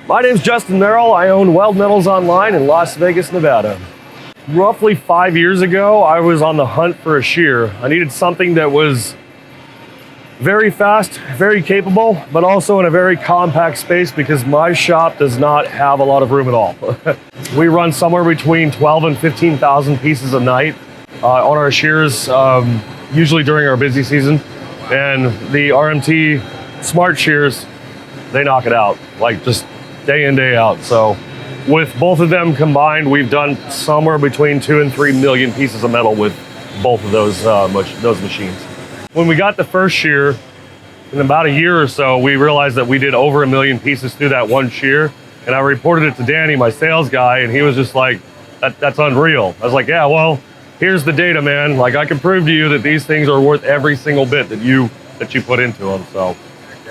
My name's Justin Merrill. I own Weld Metals Online in Las Vegas, Nevada. Roughly 5 years ago, I was on the hunt for a shear. I needed something that was very fast, very capable, but also in a very compact space because my shop does not have a lot of room at all. We run somewhere between 12 and 15,000 pieces a night on our shears, usually during our busy season. And the RMT SMART Shears, they knock it out, like just day in, day out. So with both of them combined, we've done somewhere between 2 and 3 million pieces of metal with both of those machines. When we got the first shear, in about a year or so, we realized that we did over 1 million pieces through that one shear. And I reported it to Danny, my sales guy, and he was just like, that's unreal. I was like, yeah, well, here's the data, man. Like, I can prove to you that these things are worth every single bit that you put into them. So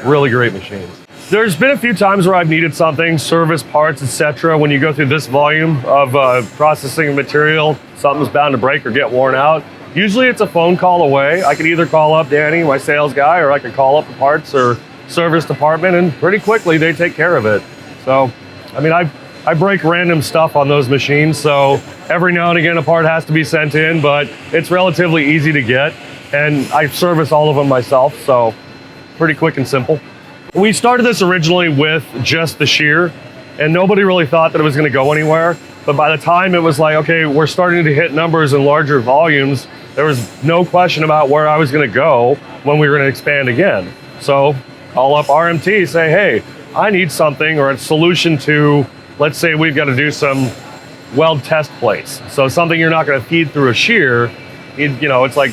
really great machines. There's been a few times where I've needed something, service, parts, etc. When you go through this volume of processing material, something's bound to break or get worn out. Usually it's a phone call away. I can either call up Danny, my sales guy, or I can call up the parts or service department, and pretty quickly they take care of it. So, I mean, I break random stuff on those machines, so every now and again a part has to be sent in, but it's relatively easy to get, and I service all of them myself, so pretty quick and simple. We started this originally with just the shear, and nobody really thought that it was going to go anywhere. But by the time it was like, okay, we're starting to hit numbers in larger volumes, there was no question about where I was going to go when we were going to expand again. So call up RMT, say, hey, I need something or a solution to, let's say we've got to do some weld test plates. So something you're not going to feed through a shear, you know, it's like,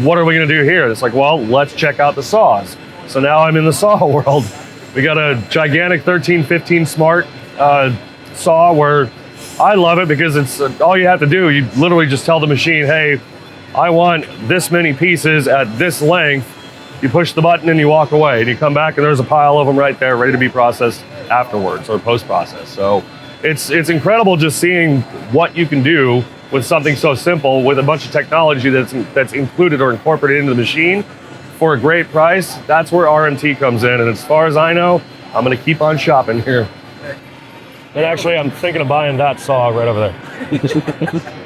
what are we going to do here? It's like, well, let's check out the saws. So now I'm in the saw world. We got a gigantic 1315 Smart saw where I love it because it's all you have to do. You literally just tell the machine, hey, I want this many pieces at this length. You push the button and you walk away, and you come back and there's a pile of them right there ready to be processed afterwards or post-process. So it's incredible just seeing what you can do with something so simple with a bunch of technology that's included or incorporated into the machine for a great price. That's where RMT comes in, and as far as I know, I'm going to keep on shopping here. And actually, I'm thinking of buying that saw right over there.